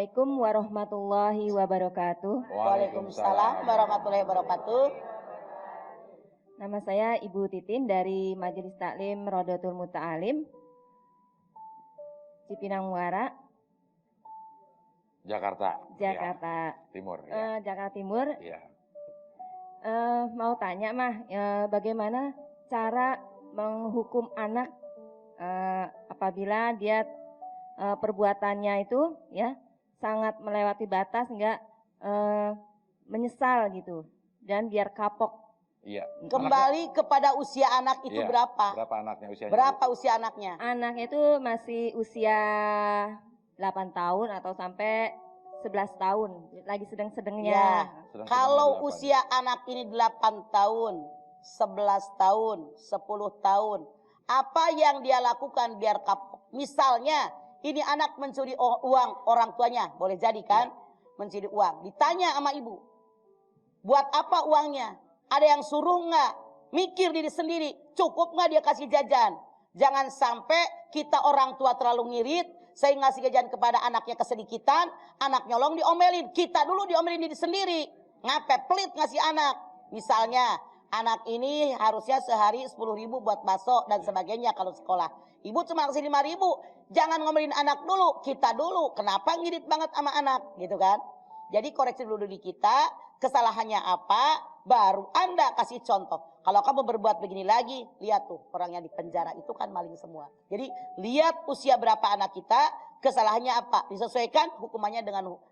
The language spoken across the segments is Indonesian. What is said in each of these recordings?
Assalamualaikum warahmatullahi wabarakatuh. Waalaikumsalam warahmatullahi wabarakatuh. Nama saya Ibu Titin dari Majelis Taklim Rodotul Muta'alim, Cipinang Muara, Jakarta Ya. Timur. Ya. Jakarta Timur. Ya. Mau tanya bagaimana cara menghukum anak apabila dia perbuatannya itu ya sangat melewati batas, enggak menyesal gitu, dan biar kapok. Iya. Kembali kepada usia anak itu berapa? Berapa anaknya usianya? Berapa usia anaknya? Anak itu masih usia 8 tahun atau sampai 11 tahun, lagi sedang-sedangnya. Ya. Kalau usia anak ini 8 tahun, 11 tahun, 10 tahun, apa yang dia lakukan biar kapok? Misalnya, ini anak mencuri uang orang tuanya, boleh jadi kan? Mencuri uang. Ditanya sama ibu, buat apa uangnya? Ada yang suruh nggak? Mikir diri sendiri, cukup nggak dia kasih jajan? Jangan sampai kita orang tua terlalu ngirit, saya ngasih jajan kepada anaknya kesedikitan, anak nyolong diomelin. Kita dulu diomelin diri sendiri. Ngapain pelit ngasih anak? Misalnya, anak ini harusnya sehari 10.000 buat bakso dan sebagainya kalau sekolah. Ibu cuma kasih 5.000. Jangan ngomelin anak dulu, kita dulu. Kenapa ngirit banget sama anak, gitu kan? Jadi koreksi dulu diri kita, kesalahannya apa, baru Anda kasih contoh. Kalau kamu berbuat begini lagi, lihat tuh orang yang di penjara itu kan maling semua. Jadi lihat usia berapa anak kita, kesalahannya apa, disesuaikan hukumannya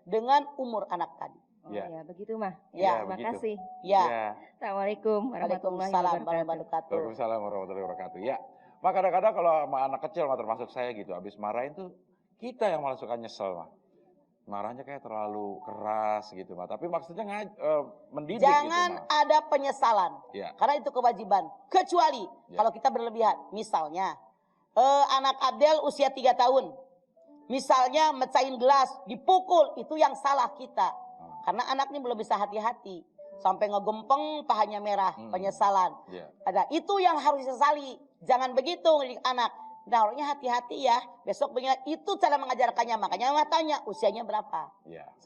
dengan umur anak tadi. Ya, begitu mah. Ya, terima kasih. Ya. Assalamualaikum warahmatullahi wabarakatuh. Waalaikumsalam warahmatullahi wabarakatuh. Ya. Maka kadang-kadang kalau sama anak kecil, termasuk saya gitu, habis marahin tuh kita yang malah suka nyesel, mah. Marahnya kayak terlalu keras gitu, mah. Tapi maksudnya mendidik. Jangan gitu, ada penyesalan, karena itu kewajiban. Kecuali kalau kita berlebihan. Misalnya anak Abdel usia 3 tahun, misalnya mecahin gelas, dipukul, itu yang salah kita. Karena anak ini belum bisa hati-hati, sampai ngegempeng, pahanya merah, penyesalan. Ada itu yang harus disesali. Jangan begitu ngedidik anak. Nah, orangnya hati-hati ya. Besok begini, itu cara mengajarkannya. Makanya mama tanya usianya berapa.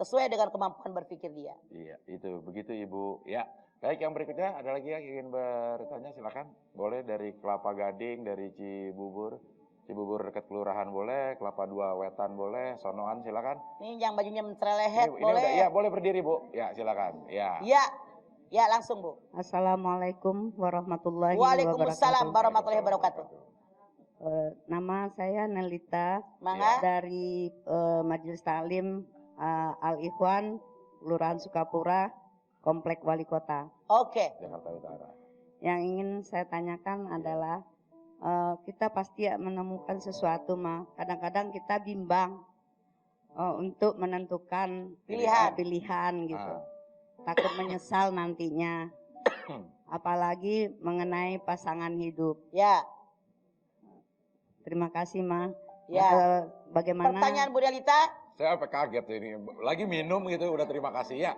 Sesuai dengan kemampuan berpikir dia. Iya, itu begitu Ibu. Ya, baik, yang berikutnya ada lagi yang ingin bertanya, silakan. Boleh dari Kelapa Gading, dari Cibubur dekat kelurahan boleh, Kelapa 2 Wetan boleh, Sonoan silakan. Ini yang bajunya mencerelehet ini boleh. Iya, boleh berdiri Bu. Ya, silakan. Ya. Ya, langsung Bu. Assalamualaikum warahmatullahi wabarakatuh. Waalaikumsalam warahmatullahi wabarakatuh. Nama saya Nelita dari Majelis Taklim Al-Ikhwan, Kelurahan Sukapura, Komplek Wali Kota. Oke. Jakarta Utara. Yang ingin saya tanyakan adalah kita pasti menemukan sesuatu, mah. Kadang-kadang kita bimbang untuk menentukan pilihan gitu. Takut menyesal nantinya. Apalagi mengenai pasangan hidup. Ya. Terima kasih, Ma. Ya. Bagaimana? Pertanyaan Bu Nelita? Saya kaget ini. Lagi minum gitu udah terima kasih ya.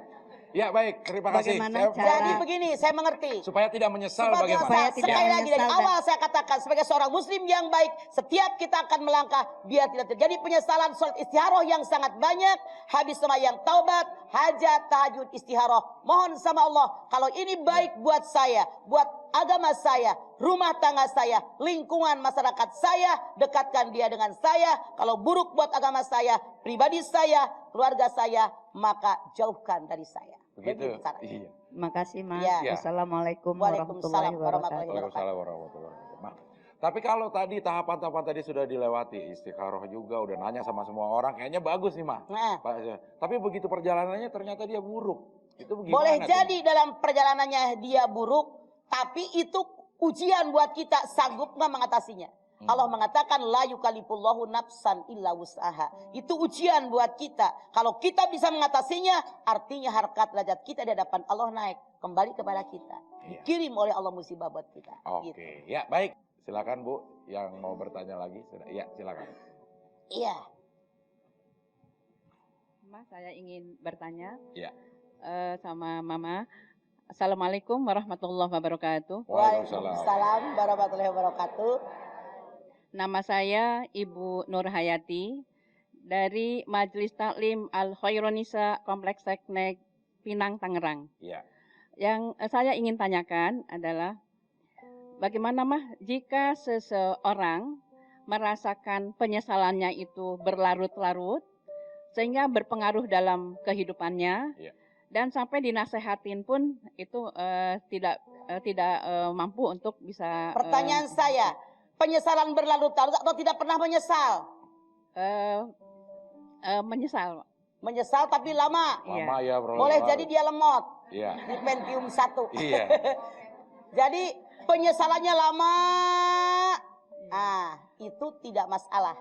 Ya baik, terima kasih. Jadi begini, saya mengerti. Supaya tidak menyesal bagaimana? Sekali lagi dari awal saya katakan, sebagai seorang muslim yang baik, setiap kita akan melangkah biar tidak terjadi penyesalan. Salat istikharah yang sangat banyak, habis sembahyang taubat, hajat, tahajud, istikharah. Mohon sama Allah, kalau ini baik buat saya, buat agama saya, rumah tangga saya, lingkungan masyarakat saya, dekatkan dia dengan saya. Kalau buruk buat agama saya, pribadi saya, keluarga saya, maka jauhkan dari saya. Begitu. Iya. Makasih, Mas. Ya. Wassalamualaikum warahmatullahi wabarakatuh. Waalaikumsalam warahmatullahi wabarakatuh. Tapi kalau tadi tahapan-tahapan tadi sudah dilewati, istikharah juga udah nanya sama semua orang, kayaknya bagus nih, Mah. Tapi begitu perjalanannya ternyata dia buruk. Itu bagaimana? Boleh jadi dalam perjalanannya dia buruk, tapi itu ujian buat kita, sanggup nggak mengatasinya. Allah mengatakan la yukallifullahu nafsan illa wus'aha. Itu ujian buat kita. Kalau kita bisa mengatasinya, artinya harkat derajat kita di hadapan Allah naik kembali kepada kita. Dikirim oleh Allah musibah buat kita. Oke, ya baik. Silakan Bu, yang mau bertanya lagi. Ya, silakan. Iya. Mas, saya ingin bertanya. Iya. Sama Mama. Assalamualaikum warahmatullahi wabarakatuh. Waalaikumsalam warahmatullahi wabarakatuh. Nama saya Ibu Nur Hayati dari Majelis Taklim Al Khaironisa Kompleks Teknik Pinang, Tangerang. Iya. Yang saya ingin tanyakan adalah bagaimana mah jika seseorang merasakan penyesalannya itu berlarut-larut sehingga berpengaruh dalam kehidupannya, Iya. dan sampai dinasehatin pun itu tidak mampu untuk bisa. Pertanyaan saya, penyesalan berlarut-larut atau tidak pernah menyesal? Menyesal. Menyesal tapi lama. Lama ya bro. Boleh jadi dia lemot Iya. di Pentium 1. Iya. Jadi penyesalannya lama. Itu tidak masalah.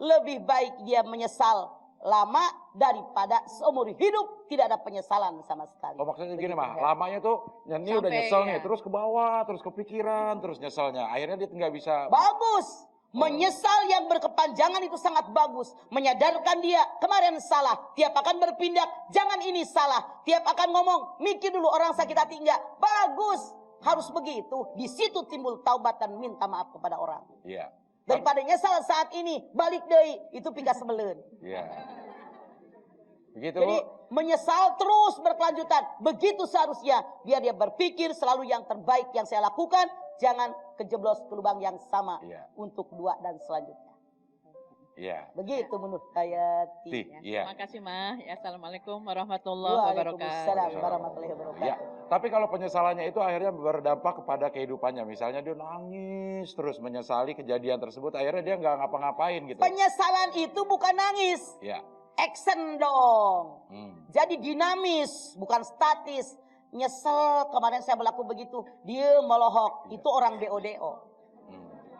Lebih baik dia menyesal lama daripada seumur hidup tidak ada penyesalan sama sekali. Oh maksudnya gini Begitu, mah, ya. lamanya tuh ini udah Sampai, nyesel ya. nih, terus ke bawah, terus kepikiran, terus nyeselnya. Akhirnya dia nggak bisa. Bagus. Menyesal yang berkepanjangan itu sangat bagus. Menyadarkan dia kemarin salah. Tiap akan berpindah, jangan ini salah. Tiap akan ngomong, mikir dulu orang sakit hati enggak. Bagus. Harus begitu. Di situ timbul taubat dan minta maaf kepada orang. Iya. Daripada nyesal saat ini, balik deui, itu pika sebelen. Iya. Begitu Jadi Bu. menyesal terus berkelanjutan. Begitu seharusnya. Biar dia berpikir selalu yang terbaik yang saya lakukan. Jangan kejeblos ke lubang yang sama. Iya. Untuk dua dan selanjutnya. Iya. Begitu menurut Hayati. Iya. Terima kasih Ma. Ya, Assalamualaikum warahmatullahi wabarakatuh. Waalaikumsalam warahmatullahi wabarakatuh. Ya, tapi kalau penyesalannya itu akhirnya berdampak kepada kehidupannya. Misalnya dia nangis terus menyesali kejadian tersebut, akhirnya dia nggak ngapa-ngapain gitu. Penyesalan itu bukan nangis. Ya. Action dong. Hmm. Jadi dinamis, bukan statis. Nyesel kemarin saya berlaku begitu. Dia melohok. Itu orang BODO.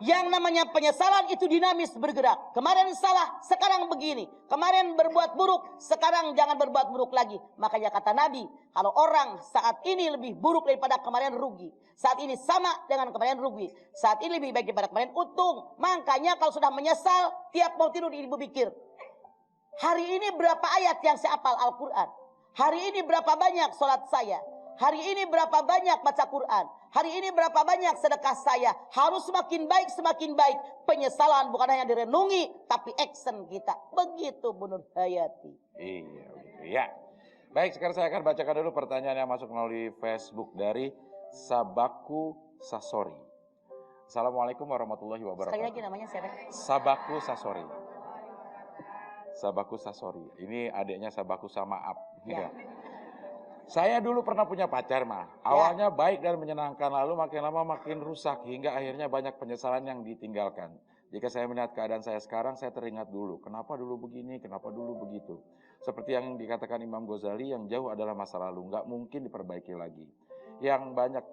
Yang namanya penyesalan itu dinamis bergerak. Kemarin salah, sekarang begini. Kemarin berbuat buruk, sekarang jangan berbuat buruk lagi. Makanya kata Nabi, kalau orang saat ini lebih buruk daripada kemarin rugi. Saat ini sama dengan kemarin rugi. Saat ini lebih baik daripada kemarin untung. Makanya kalau sudah menyesal, tiap mau tidur ibu pikir. Hari ini berapa ayat yang saya hafal Al-Quran? Hari ini berapa banyak sholat saya? Hari ini berapa banyak baca Quran? Hari ini berapa banyak sedekah saya? Harus semakin baik, semakin baik. Penyesalan bukan hanya direnungi, tapi action kita. Begitu Bu Nur Hayati. Iya, begitu ya. Baik, sekarang saya akan bacakan dulu pertanyaan yang masuk melalui Facebook dari Sabaku Sasori. Assalamualaikum warahmatullahi wabarakatuh. Sekali lagi namanya siapa? Sabaku Sasori. Sabaku Sasori. Ini adiknya Sabaku Samaap. Ya. Saya dulu pernah punya pacar mah. Awalnya baik dan menyenangkan, lalu makin lama makin rusak hingga akhirnya banyak penyesalan yang ditinggalkan. Jika saya melihat keadaan saya sekarang, saya teringat dulu. Kenapa dulu begini, kenapa dulu begitu. Seperti yang dikatakan Imam Ghazali, yang jauh adalah masa lalu. Nggak mungkin diperbaiki lagi. Yang banyak,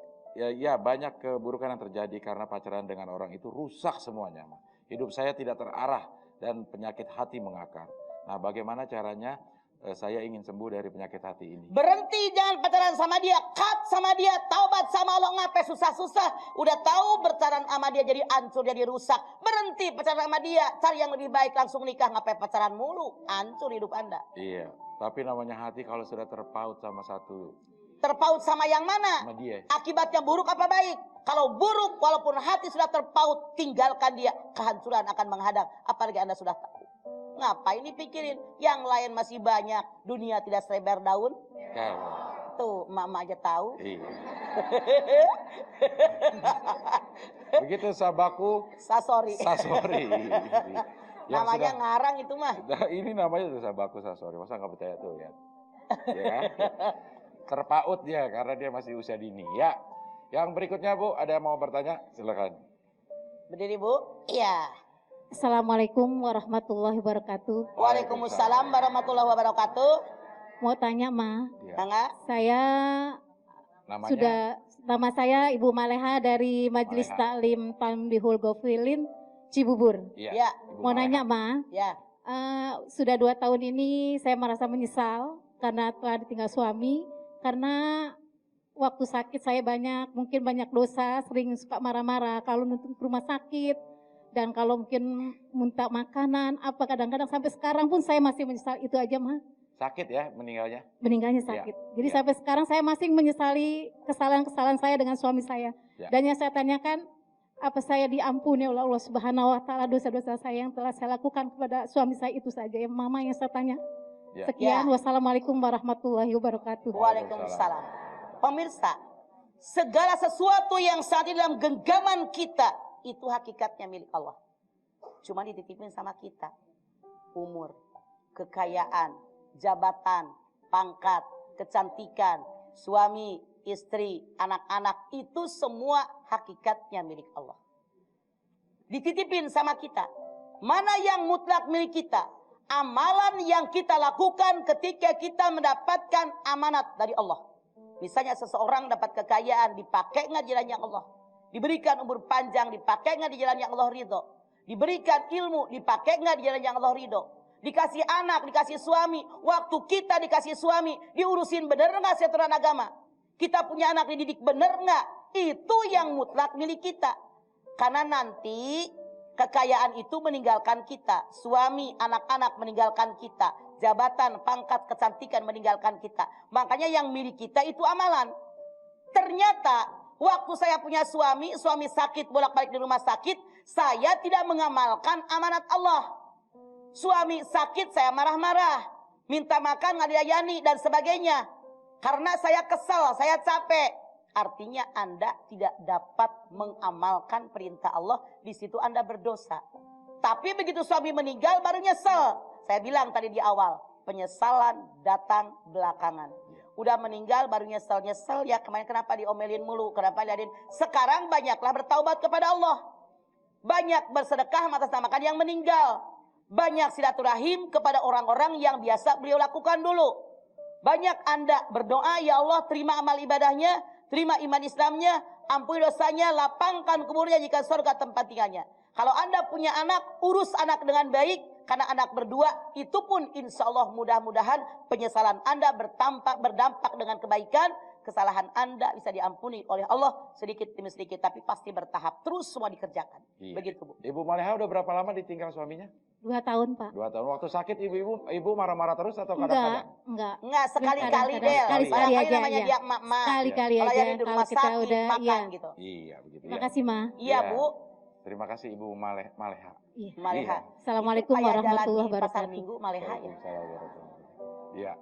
banyak keburukan yang terjadi karena pacaran dengan orang itu rusak semuanya. Mah. Hidup saya tidak terarah dan penyakit hati mengakar. Nah bagaimana caranya? Saya ingin sembuh dari penyakit hati ini. Berhenti, jangan pacaran sama dia. Cut sama dia, taubat sama Allah. Ngapain susah-susah. Udah tahu berpacaran sama dia jadi hancur, jadi rusak. Berhenti pacaran sama dia. Cari yang lebih baik, langsung nikah. Ngapain pacaran mulu. Hancur hidup Anda. Iya, tapi namanya hati kalau sudah terpaut sama satu. Terpaut sama yang mana? Sama dia. Akibatnya buruk apa baik? Kalau buruk, walaupun hati sudah terpaut, tinggalkan dia. Kehancuran akan menghadang. Apalagi Anda sudah tahu. Ngapain dipikirin? Yang lain masih banyak. Dunia tidak selebar daun. Kalau. Tuh, emak-emak aja tahu. Iya. Begitu Sabaku Sasori. Sasori. Yang Namanya sudah- ngarang itu mah. Nah, ini namanya tuh Sabaku Sasori. Masa nggak percaya tuh ya? Ya kan? Terpaut dia karena dia masih usia dini. Ya. Yang berikutnya Bu, ada yang mau bertanya? Silakan. Berdiri Bu. Iya. Assalamualaikum warahmatullahi wabarakatuh. Waalaikumsalam warahmatullahi wabarakatuh. Mau tanya Ma, Ya. Tangga. saya Namanya nama saya Ibu Maleha dari Majelis Maleha. Taklim Tanbihul Ghafilin Cibubur. Iya. Ya. Ibu Mau Maleha. nanya Ma, Ya. sudah 2 tahun ini saya merasa menyesal karena telah ditinggal suami. Karena waktu sakit saya mungkin banyak dosa, sering suka marah-marah kalau nuntut ke rumah sakit. Dan kalau mungkin minta makanan, apa kadang-kadang sampai sekarang pun saya masih menyesal itu aja mah. Sakit ya meninggalnya? Meninggalnya sakit. Jadi ya. sampai sekarang saya masih menyesali kesalahan-kesalahan saya dengan suami saya. Ya. Dan yang saya tanyakan, apa saya diampuni oleh Allah Subhanahu wa taala dosa-dosa saya yang telah saya lakukan kepada suami saya, itu saja yang Mama yang saya tanya. Ya. Sekian, Ya. wassalamualaikum warahmatullahi wabarakatuh. Waalaikumsalam. Pemirsa, segala sesuatu yang saat ini dalam genggaman kita itu hakikatnya milik Allah. Cuma dititipin sama kita. Umur, kekayaan, jabatan, pangkat, kecantikan, suami, istri, anak-anak, itu semua hakikatnya milik Allah. Dititipin sama kita. Mana yang mutlak milik kita? Amalan yang kita lakukan ketika kita mendapatkan amanat dari Allah. Misalnya seseorang dapat kekayaan, dipakai nggak di jalan yang Allah? Diberikan umur panjang, dipakai nggak di jalan yang Allah ridho? Diberikan ilmu, dipakai nggak di jalan yang Allah ridho? Dikasih anak, dikasih suami, waktu kita dikasih suami, diurusin bener nggak seteran agama? Kita punya anak dididik bener nggak? Itu yang mutlak milik kita. Karena nanti kekayaan itu meninggalkan kita. Suami, anak-anak meninggalkan kita. Jabatan, pangkat, kecantikan meninggalkan kita. Makanya yang milik kita itu amalan. Ternyata waktu saya punya suami sakit bolak-balik di rumah sakit, saya tidak mengamalkan amanat Allah. Suami sakit saya marah-marah, minta makan nggak dilayani dan sebagainya. Karena saya kesal, saya capek. Artinya Anda tidak dapat mengamalkan perintah Allah. Di situ Anda berdosa. Tapi begitu suami meninggal baru nyesel. Saya bilang tadi di awal, penyesalan datang belakangan. Udah meninggal baru nyesel ya, kemarin kenapa diomelin mulu, kenapa diadain. Sekarang banyaklah bertaubat kepada Allah. Banyak bersedekah mengatasnamakan yang meninggal. Banyak silaturahim kepada orang-orang yang biasa beliau lakukan dulu. Banyak Anda berdoa, ya Allah terima amal ibadahnya, terima iman Islamnya, ampuni dosanya, lapangkan kuburnya jika surga tempat tinggalnya. Kalau Anda punya anak, urus anak dengan baik. Karena anak berdua, itu pun insya Allah mudah-mudahan penyesalan Anda berdampak dengan kebaikan. Kesalahan Anda bisa diampuni oleh Allah sedikit demi sedikit. Tapi pasti bertahap, terus semua dikerjakan. Iya. Begitu Bu. Ibu Maleha udah berapa lama ditinggal suaminya? 2 tahun, Pak. 2 tahun. Waktu sakit ibu marah-marah terus atau kadang-kadang? Enggak, sekali-kali Kadang-kadang. Del. Sekali-sekali Barangkali aja, namanya iya. dia emak-emak. Sekali-kali Kalau aja yang di kalau rumah kita sakit, udah makan iya. gitu. Iya begitu Terima ya. kasih, Ma. Iya Iya. Bu, Terima kasih Ibu Maleha. Iya. Maleha. Assalamualaikum Kayak jalan warahmatullahi di pasar wabarakatuh. Minggu Maleha ya. Waalaikumsalam warahmatullahi wabarakatuh. Iya.